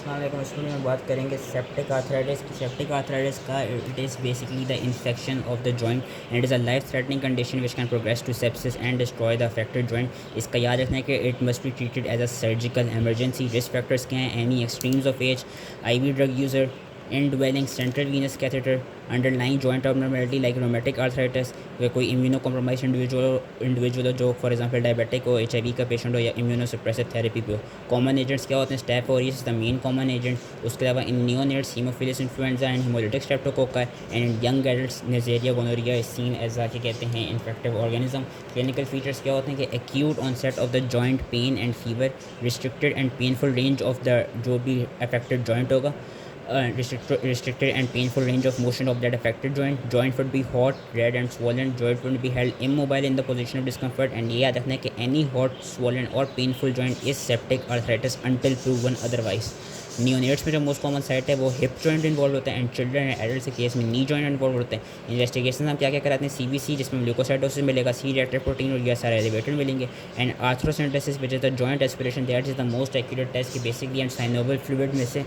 अस्सलाम वालेकुम। इस वीडियो में बात करेंगे सेप्टिक आर्थराइटिस की। सेप्टिक आर्थराइटिस का it is basically the infection of the joint and it is a life threatening condition which can progress to sepsis and destroy the affected joint. इसका याद रखना है कि it must be treated as a surgical emergency. Risk factors क्या हैं? Any extremes of age, IV drug user, indwelling central venous catheter, underlying joint abnormality like rheumatic arthritis, वे कोई immuno compromise individual हो जो फॉर एग्जांपल डायबिटिक हो, HIV का patient हो या immunosuppressive therapy पे हो। कॉमन एजेंट्स क्या होते हैं? Staph aureus the main common agent. उसके अलावा in neonates Haemophilus influenzae and haemolytic streptococci and young adults Neisseria gonorrhoea is seen as क्या कहते हैं इन्फेक्टिव ऑर्गेनिज्म। क्लिनिकल फीचर्स क्या होते हैं कि acute onset of the joint pain and fever, restricted and painful range of the जो भी affected joint होगा, restricted and painful range of motion of that affected joint. Joint would be hot, red and swollen. Joint would be held immobile in the position of discomfort. And ये याद रखना है कि any hot, swollen or painful joint is septic arthritis until proven otherwise. Neonates में जो most common site है वो hip joint involve होता है एंड चिल्ड्रन एंड एडल्ट के केस में नी जॉइंट इन्वॉल्व होते हैं। इन्वेस्टिगेशन हम क्या क्या कराते हैं? CBC जिसमें ल्यूकोसाइटोसिस मिलेगा, C रिएक्टिव प्रोटीन और ESR एलिवेटेड मिलेंगे, and arthrocentesis which is the joint aspiration. That is the most accurate test की बेसिकली एंड साइनोवियल फ्लूइड में से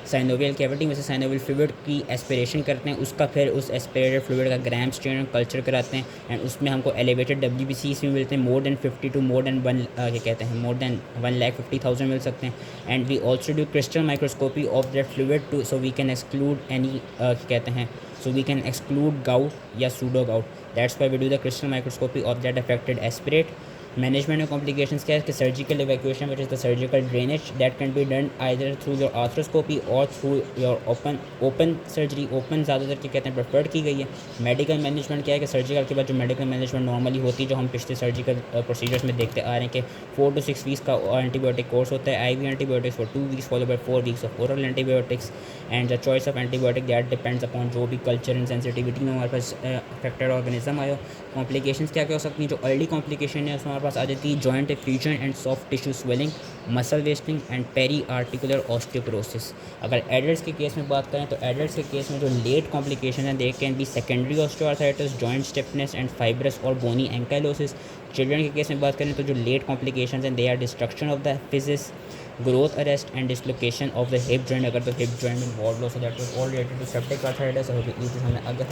साइनोवियल कैविटी में से साइनोवियल फ्लूइड की एस्पिरेशन करते हैं। उसका फिर उस एस्पिरेटेड फ्लूइड का ग्राम स्ट्रेन कल्चर कराते हैं एंड उसमें हमको एलिवेटेड WBCs भी मिलते हैं। More than 50 to more than 1 क्या कहते हैं मोर देन 1,50,000 मिल सकते हैं। And we also do crystal microscopy of that fluid to so we can exclude any क्या कहते हैं so we can exclude gout या pseudo gout. That's why we do the crystal microscopy of that affected aspirate. Management में complications क्या है कि surgical evacuation which is the surgical drainage that can be done either through your arthroscopy और through your open surgery. Open ज़्यादातर क्या कहते हैं preferred की गई है। मेडिकल मैनेजमेंट क्या है कि सर्जिकल के बाद जो मेडिकल मैनेजमेंट नॉर्मली होती है जो हम पिछले सर्जिकल प्रोसीजर्स में देखते आ रहे हैं कि 4 to 6 वीक्स का एंटीबायोटिक कोर्स होता है। IV antibiotics for 2 weeks follow by 4 weeks of oral antibiotics and the choice of antibiotic that depends upon जो भी कल्चर एंड सेंसिटिविटी में हमारे पास अफेक्टेड ऑर्गेनिज्म आयो। कॉम्प्लिकेशंस क्या क्या हो सकती हैं? जो अर्ली कॉम्प्लिकेशन है उसमें हमारे पास आ जाती है joint fusion and soft tissue swelling, muscle wasting and peri articular osteoporosis. अगर एडल्ट्स के केस में बात करें तो एडल्ट्स के केस में जो लेट कॉम्प्लिकेशन है they can be secondary osteoarthritis, joint stiffness and fibrous और बोनी एंकाइलोसिस। चिल्ड्रन के केस में बात करें तो जो लेट कॉम्प्लिकेशन हैं they are destruction of the physis, growth arrest and dislocation of the hip joint. अगर तो हिप जॉइंट में इन्वॉल्व हो so that is all related to septic arthritis. और इजी हमें अगर